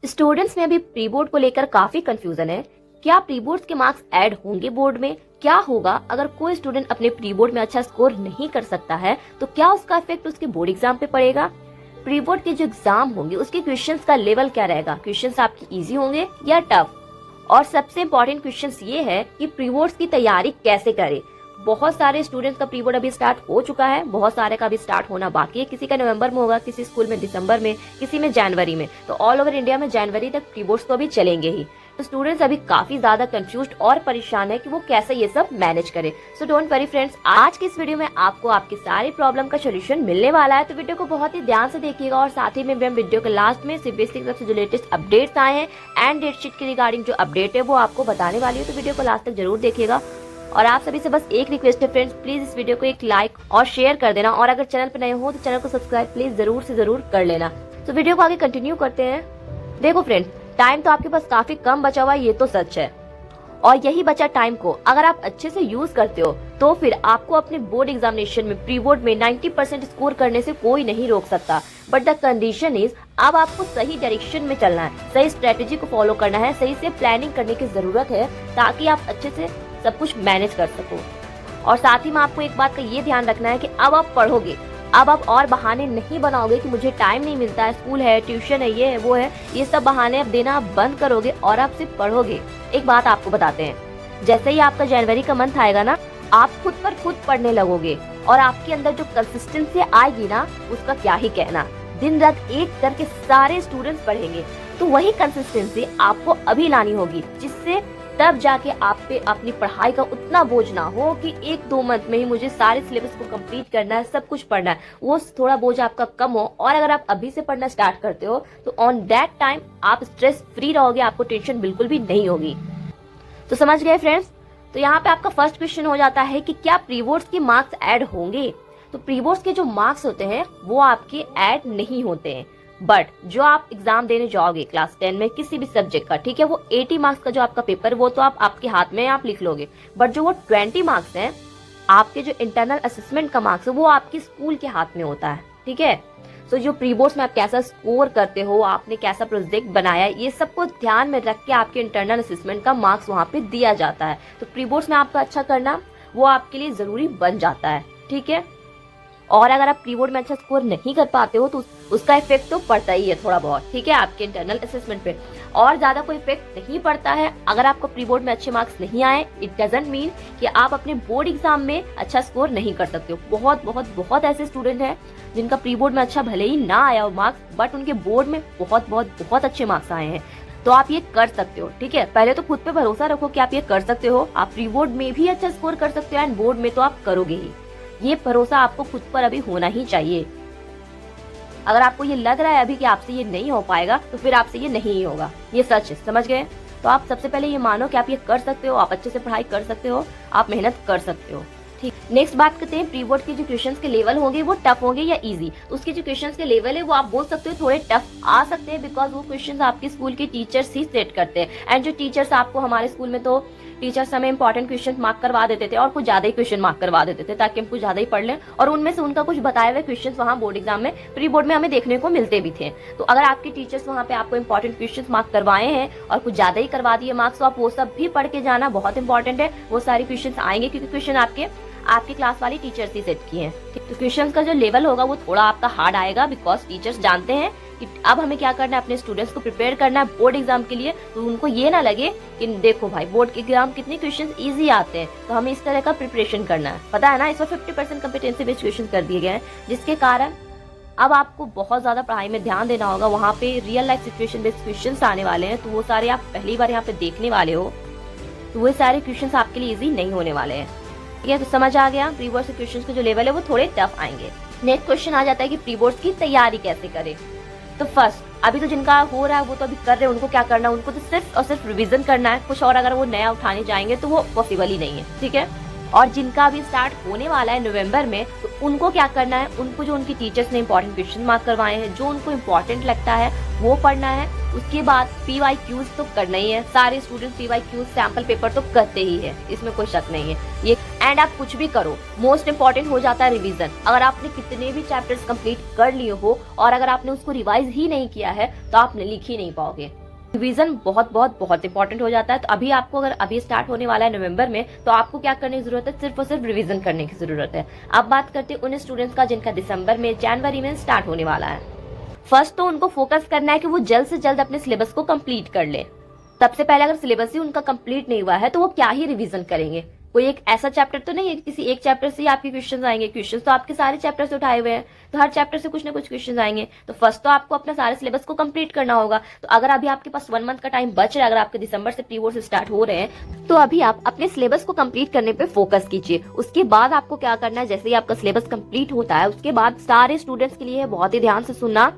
Students में अभी pre board को लेकर काफी कंफ्यूजन है। क्या प्री बोर्ड के मार्क्स ऐड होंगे बोर्ड में? क्या होगा अगर कोई स्टूडेंट अपने प्री बोर्ड में अच्छा स्कोर नहीं कर सकता है तो क्या उसका इफेक्ट उसके बोर्ड एग्जाम पे पड़ेगा? प्री बोर्ड के जो एग्जाम होंगे उसके क्वेश्चंस का लेवल क्या रहेगा? क्वेश्चंस आपके इजी होंगे या टफ? और सबसे इम्पोर्टेंट क्वेश्चंस ये है कि प्री बोर्ड की तैयारी कैसे करें। बहुत सारे स्टूडेंट्स का प्री बोर्ड अभी स्टार्ट हो चुका है, बहुत सारे का अभी स्टार्ट होना बाकी है। किसी का नवंबर में होगा, किसी स्कूल में दिसंबर में, किसी में जनवरी में। तो ऑल ओवर इंडिया में जनवरी तक प्री बोर्ड्स तो अभी चलेंगे ही। तो स्टूडेंट्स अभी काफी ज्यादा कंफ्यूज्ड और परेशान है कि वो कैसे ये सब मैनेज करे। सो डोंट वरी फ्रेंड्स, आज की इस वीडियो में आपको आपकी सारी प्रॉब्लम का सोल्यूशन मिलने वाला है। तो वीडियो को बहुत ही ध्यान से देखिएगा और साथ ही में हम वीडियो के लास्ट में सीबीएसई की तरफ से जो लेटेस्ट अपडेट्स आए हैं एंड डेट शीट के रिगार्डिंग जो अपडेट है वो आपको बताने वाली है। तो वीडियो को लास्ट तक जरूर देखिएगा। और आप सभी से बस एक रिक्वेस्ट है फ्रेंड्स, प्लीज इस वीडियो को एक लाइक और शेयर कर देना। और अगर चैनल पर नए हो तो चैनल को सब्सक्राइब प्लीज जरूर से जरूर कर लेना। तो वीडियो को आगे कंटिन्यू करते हैं। देखो फ्रेंड्स, टाइम तो आपके पास काफी कम बचा हुआ है, ये तो सच है। और यही बचा टाइम को अगर आप अच्छे से यूज करते हो तो फिर आपको अपने बोर्ड एग्जामिनेशन में प्री बोर्ड में 90% स्कोर करने से कोई नहीं रोक सकता। बट द कंडीशन इज, अब आपको सही डायरेक्शन में चलना है, सही स्ट्रेटेजी को फॉलो करना है, सही से प्लानिंग करने की जरूरत है ताकि आप अच्छे से सब कुछ मैनेज कर सको। और साथ ही में आपको एक बात का ये ध्यान रखना है कि अब आप पढ़ोगे, अब आप और बहाने नहीं बनाओगे कि मुझे टाइम नहीं मिलता है, स्कूल है, ट्यूशन है, ये है, वो है। ये सब बहाने अब देना आप बंद करोगे और आप सिर्फ पढ़ोगे। एक बात आपको बताते हैं, जैसे ही आपका जनवरी का मंथ आएगा ना, आप खुद पर खुद पढ़ने लगोगे और आपके अंदर जो कंसिस्टेंसी आएगी ना, उसका क्या ही कहना। दिन रात एक करके सारे स्टूडेंट्स पढ़ेंगे। तो वही कंसिस्टेंसी आपको अभी लानी होगी, जिससे तब जाके आप पे अपनी पढ़ाई का उतना बोझ ना हो कि 1-2 मंथ में ही मुझे सारे सिलेबस को कंप्लीट करना है, सब कुछ पढ़ना है। वो थोड़ा बोझ आपका कम हो। और अगर आप अभी से पढ़ना स्टार्ट करते हो तो ऑन दैट टाइम आप स्ट्रेस फ्री रहोगे, आपको टेंशन बिल्कुल भी नहीं होगी। तो समझ गए फ्रेंड्स? तो यहाँ पे आपका फर्स्ट क्वेश्चन हो जाता है कि क्या प्री बोर्ड्स के मार्क्स ऐड होंगे? तो प्री बोर्ड्स के जो मार्क्स होते हैं वो आपके ऐड नहीं होते हैं। बट जो आप एग्जाम देने जाओगे क्लास 10 में किसी भी सब्जेक्ट का, ठीक है, वो 80 मार्क्स का जो आपका पेपर, वो तो आपके हाथ में आप लिख लोगे। बट जो वो 20 मार्क्स हैं, आपके जो इंटरनल असेसमेंट का मार्क्स है, वो आपके स्कूल के हाथ में होता है। ठीक है, तो जो प्री बोर्ड्स में आप कैसा स्कोर करते हो, आपने कैसा प्रोजेक्ट बनाया, ये सबको ध्यान में रख के आपके इंटरनल असेसमेंट का मार्क्स वहाँ पे दिया जाता है। तो प्री बोर्ड्स में आपका अच्छा करना वो आपके लिए जरूरी बन जाता है। ठीक है, और अगर आप प्री बोर्ड में अच्छा स्कोर नहीं कर पाते हो तो उसका इफेक्ट तो पड़ता ही है थोड़ा बहुत, ठीक है, आपके इंटरनल असेसमेंट पे। और ज्यादा कोई इफेक्ट नहीं पड़ता है। अगर आपको प्री बोर्ड में अच्छे मार्क्स नहीं आए, इट डजंट मीन कि आप अपने बोर्ड एग्जाम में अच्छा स्कोर नहीं कर सकते हो। बहुत बहुत बहुत ऐसे स्टूडेंट हैं जिनका प्री बोर्ड में अच्छा भले ही ना आया हो मार्क्स, बट उनके बोर्ड में बहुत बहुत बहुत अच्छे मार्क्स आए हैं। तो आप ये कर सकते हो। ठीक है, पहले तो खुद पे भरोसा रखो कि आप ये कर सकते हो। आप प्री बोर्ड में भी अच्छा स्कोर कर सकते हो एंड बोर्ड में तो आप करोगे ही। ये भरोसा आपको खुद पर अभी होना ही चाहिए। अगर आपको ये लग रहा है अभी कि आपसे ये नहीं हो पाएगा तो फिर आपसे ये नहीं होगा, ये सच है। समझ गए? तो आप सबसे पहले ये मानो कि आप ये कर सकते हो, आप अच्छे से पढ़ाई कर सकते हो, आप मेहनत कर सकते हो। ठीक, नेक्स्ट बात करते हैं, प्री बोर्ड के जो क्वेश्चंस के लेवल होंगे वो टफ होंगे या इजी। तो उसके जो क्वेश्चंस के लेवल है वो आप बोल सकते हो थोड़े टफ आ सकते हैं, बिकॉज वो क्वेश्चंस आपके स्कूल के टीचर्स ही सेट करते हैं। एंड जो टीचर्स आपको, हमारे स्कूल में तो टीचर्स हमें इंपॉर्टेंट क्वेश्चन मार्क करवा देते थे और कुछ ज्यादा ही क्वेश्चन मार्क करवा देते थे ताकि हम कुछ ज्यादा ही पढ़ लें, और उनमें से उनका कुछ बताए हुए क्वेश्चंस वहाँ बोर्ड एग्जाम में, प्री बोर्ड में हमें देखने को मिलते भी थे। तो अगर आपके टीचर्स वहाँ पे आपको इंपॉर्टेंट क्वेश्चन मार्क करवाए हैं और कुछ ज्यादा ही करवा दिए मार्क्स, तो आप वो सब भी पढ़ के जाना, बहुत इंपॉर्टेंट है। वो सारे क्वेश्चन आएंगे क्योंकि क्वेश्चन आपके क्लास वाली टीचर्स ही सेट किए हैं। तो क्वेश्चन का जो लेवल होगा वो थोड़ा आपका हार्ड आएगा, बिकॉज टीचर्स जानते हैं कि अब हमें क्या करना है, अपने स्टूडेंट्स को प्रिपेयर करना है बोर्ड एग्जाम के लिए। तो उनको ये ना लगे कि देखो भाई बोर्ड के एग्जाम कितने क्वेश्चंस इजी आते हैं, तो हमें इस तरह का प्रिपरेशन करना है। पता है ना, इसमें 50% कॉम्पिटेंसी बेस्ड क्वेश्चन कर दिए गए हैं, जिसके कारण अब आपको बहुत ज्यादा पढ़ाई में ध्यान देना होगा। वहाँ पे real life situation based question आने वाले हैं, तो वो सारे आप पहली बार यहाँ पे देखने वाले हो, तो वो सारे क्वेश्चन आपके लिए इजी नहीं होने वाले हैं। ठीक है, तो समझ आ गया, प्री बोर्ड के क्वेश्चंस के जो लेवल है वो थोड़े टफ आएंगे। नेक्स्ट क्वेश्चन आ जाता है कि प्री बोर्ड की तैयारी कैसे करें। तो फर्स्ट, अभी तो जिनका हो रहा है वो तो अभी कर रहे हैं, उनको क्या करना है, उनको तो सिर्फ और सिर्फ रिवीजन करना है। कुछ और अगर वो नया उठाने जाएंगे तो वो पॉसिबल ही नहीं है। ठीक है, और जिनका भी स्टार्ट होने वाला है नवंबर में, तो उनको क्या करना है, उनको जो उनकी टीचर्स ने इंपॉर्टेंट क्वेश्चन मार्क करवाए हैं, जो उनको इम्पोर्टेंट लगता है वो पढ़ना है। उसके बाद PYQs तो करना ही है, सारे स्टूडेंट्स PYQs सैंपल पेपर तो करते ही है, इसमें कोई शक नहीं है ये। एंड आप कुछ भी करो, मोस्ट इम्पोर्टेंट हो जाता है रिवीजन। अगर आपने कितने भी चैप्टर्स कंप्लीट कर लिए हो और अगर आपने उसको रिवाइज ही नहीं किया है तो आप लिख ही नहीं पाओगे। रिवीजन बहुत बहुत बहुत इंपॉर्टेंट हो जाता है। तो अभी आपको, अगर अभी स्टार्ट होने वाला है नवंबर में, तो आपको क्या करने की जरूरत है, सिर्फ और सिर्फ रिवीजन करने की जरूरत है। अब बात करते हैं उन स्टूडेंट्स का जिनका दिसंबर में, जनवरी में स्टार्ट होने वाला है। फर्स्ट तो उनको फोकस करना है कि वो जल्द से जल्द अपने सिलेबस को कंप्लीट कर ले। सबसे पहले अगर सिलेबस ही उनका कंप्लीट नहीं हुआ है तो वो क्या ही रिवीजन करेंगे। कोई एक ऐसा चैप्टर तो नहीं है किसी एक चैप्टर से ही आपके क्वेश्चंस आएंगे। क्वेश्चंस तो आपके सारे चैप्टर से उठाए हुए हैं, तो हर चैप्टर से कुछ ना कुछ क्वेश्चंस आएंगे। तो फर्स्ट तो आपको अपना सारे सिलेबस को कंप्लीट करना होगा। तो अगर अभी आपके पास 1 मंथ का टाइम बच रहा है, अगर आपके दिसंबर से प्री बोर्ड स्टार्ट हो रहे हैं, तो अभी आप अपने सिलेबस को कंप्लीट करने पे फोकस कीजिए। उसके बाद आपको क्या करना है, जैसे ही आपका सिलेबस कंप्लीट होता है उसके बाद सारे स्टूडेंट्स के लिए बहुत ही ध्यान से सुनना,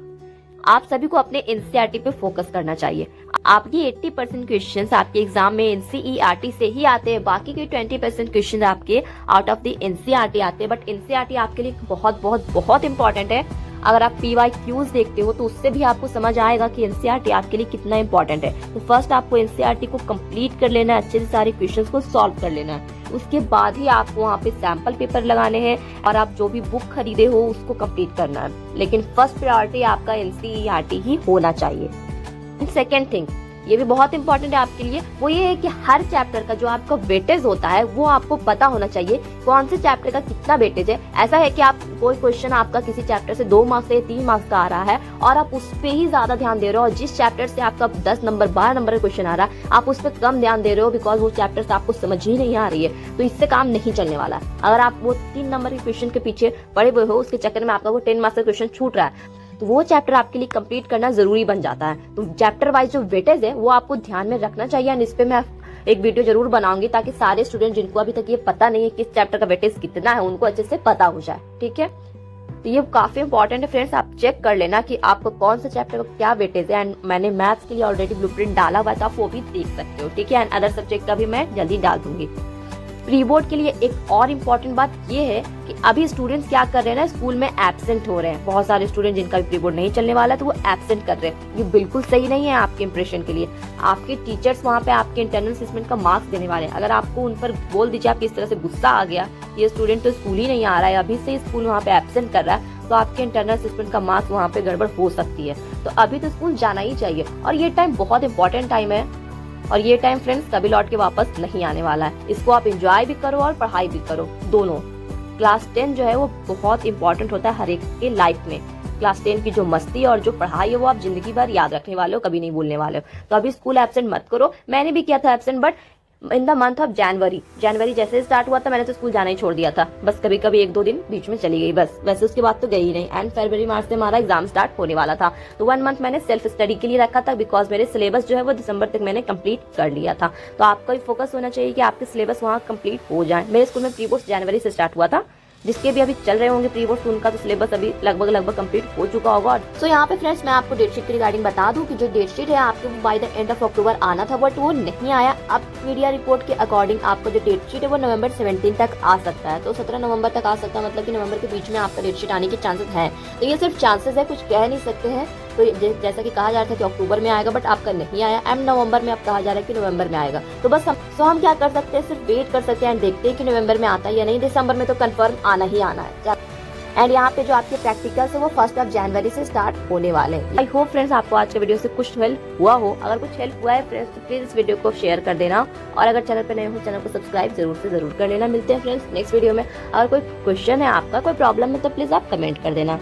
आप सभी को अपने NCERT पे फोकस करना चाहिए। आपकी 80% क्वेश्चंस आपके एग्जाम में NCERT से ही आते हैं, बाकी के 20% क्वेश्चंस आपके आउट ऑफ द NCERT आते हैं। बट NCERT आपके लिए बहुत बहुत बहुत इंपॉर्टेंट है। अगर आप PYQs देखते हो तो उससे भी आपको समझ आएगा कि NCERT आपके लिए कितना इंपॉर्टेंट है। तो फर्स्ट आपको NCERT को कंप्लीट कर लेना है, अच्छे से सारे क्वेश्चंस को सॉल्व कर लेना है। उसके बाद ही आपको वहाँ पे सैंपल पेपर लगाने हैं और आप जो भी बुक खरीदे हो उसको कंप्लीट करना है। लेकिन फर्स्ट प्रायोरिटी आपका NCERT ही होना चाहिए। सेकेंड थिंग, ये भी बहुत इंपॉर्टेंट है आपके लिए, वो ये है कि हर चैप्टर का जो आपका वेटेज होता है वो आपको पता होना चाहिए, कौन से चैप्टर का कितना वेटेज है। ऐसा है कि आप कोई क्वेश्चन आपका किसी चैप्टर से 2 मार्क्स से 3 मार्क्स का आ रहा है और आप उस पे ही ज्यादा ध्यान दे रहे हो, और जिस चैप्टर से आपका 10 नंबर 12 नंबर का क्वेश्चन आ रहा है आप उस पर कम ध्यान दे रहे हो, बिकॉज वो चैप्टर से आपको समझ ही नहीं आ रही है। तो इससे काम नहीं चलने वाला। अगर आप वो 3 नंबर के क्वेश्चन के पीछे पड़े हुए हो, उसके चक्कर में आपका वो 10 मार्क्स का क्वेश्चन छूट रहा है, तो वो चैप्टर आपके लिए कंप्लीट करना जरूरी बन जाता है। तो चैप्टर वाइज जो वेटेज है वो आपको ध्यान में रखना चाहिए। एंड इस पे मैं एक वीडियो जरूर बनाऊंगी ताकि सारे स्टूडेंट जिनको अभी तक ये पता नहीं है किस चैप्टर का वेटेज कितना है, उनको अच्छे से पता हो जाए। ठीक है, तो ये काफी इंपॉर्टेंट है फ्रेंड्स। आप चेक कर लेना कि आपको कौन से चैप्टर का क्या वेटेज है। एंड मैंने मैथ्स के लिए ऑलरेडी ब्लूप्रिंट डाला हुआ है, तो आप वो भी देख सकते हो। ठीक है, एंड अदर सब्जेक्ट का भी मैं जल्दी डाल दूंगी। प्री बोर्ड के लिए एक और इम्पोर्टेंट बात ये है कि अभी स्टूडेंट्स क्या कर रहे हैं ना, स्कूल में एब्सेंट हो रहे हैं। बहुत सारे स्टूडेंट जिनका भी प्री बोर्ड नहीं चलने वाला तो वो एब्सेंट कर रहे हैं। ये बिल्कुल सही नहीं है आपके इंप्रेशन के लिए। आपके टीचर्स वहाँ पे आपके इंटरनल असेसमेंट का मार्क्स देने वाले हैं। अगर आपको उन पर बोल दीजिए, आपकी इस तरह से गुस्सा आ गया, ये स्टूडेंट तो स्कूल ही नहीं आ रहा है, अभी से स्कूल वहाँ पे एब्सेंट कर रहा है, तो आपके इंटरनल असेसमेंट का मार्क्स वहाँ पे गड़बड़ हो सकती है। तो अभी तो स्कूल जाना ही चाहिए, और ये टाइम बहुत इंपॉर्टेंट टाइम है। और ये टाइम फ्रेंड्स कभी लौट के वापस नहीं आने वाला है। इसको आप एंजॉय भी करो और पढ़ाई भी करो, दोनों। क्लास 10 जो है वो बहुत इंपॉर्टेंट होता है हर एक के लाइफ में। क्लास 10 की जो मस्ती और जो पढ़ाई है वो आप जिंदगी भर याद रखने वाले हो, कभी नहीं भूलने वाले हो। तो अभी स्कूल एब्सेंट मत करो। मैंने भी किया था absent, but in the month of January जैसे स्टार्ट हुआ था मैंने तो स्कूल जाना ही छोड़ दिया था। बस कभी कभी 1-2 दिन बीच में चली गई बस, वैसे उसके बाद तो गई ही नहीं। एंड फरवरी मार्च से हमारा एग्जाम स्टार्ट होने वाला था, तो 1 मंथ मैंने सेल्फ स्टडी के लिए रखा था, बिकॉज मेरे सिलेबस जो है वो दिसंबर तक मैंने कंप्लीट कर लिया था। तो आपका भी फोकस होना चाहिए कि आपके सिलेबस वहाँ कंप्लीट हो जाए। मेरे स्कूल में प्री बोर्ड जनवरी से स्टार्ट हुआ था, जिसके भी अभी चल रहे होंगे प्री बोर्ड, उनका तो सिलेबस अभी लगभग कंप्लीट हो चुका होगा। तो यहाँ पे फ्रेंड्स मैं आपको डेट शीट के रिगार्डिंग बता दूं कि जो डेट शीट है आपको by the end of October आना था, बट वो नहीं आया। अब मीडिया रिपोर्ट के अकॉर्डिंग आपको जो डेट शीट है वो नवंबर 17 तक आ सकता है। तो 17 नवंबर तक आ सकता है, मतलब कि नवंबर के बीच में आपका डेट शीट आने के चांसेस है। तो ये सिर्फ चांसेस है, कुछ कह नहीं सकते हैं। तो जैसा कि कहा जा रहा था कि अक्टूबर में आएगा, बट आपका नहीं आया। एंड नवंबर में अब कहा जा रहा है कि नवंबर में आएगा। तो बस हम क्या कर सकते हैं, सिर्फ वेट कर सकते हैं एंड देखते हैं कि नवंबर में आता है या नहीं। दिसंबर में तो कंफर्म आना ही आना है। एंड यहाँ पे जो आपके प्रैक्टिकल्स है वो 1 जनवरी से स्टार्ट होने वाले हैं। आई होप फ्रेंड्स आपको आज के वीडियो से कुछ हेल्प हुआ हो। अगर कुछ हेल्प हुआ है फ्रेंड्स तो प्लीज इस वीडियो को शेयर कर देना, और अगर चैनल पे नए हो चैनल को सब्सक्राइब जरूर कर लेना। मिलते हैं फ्रेंड्स नेक्स्ट वीडियो में। अगर कोई क्वेश्चन है आपका, कोई प्रॉब्लम है तो प्लीज आप कमेंट कर देना।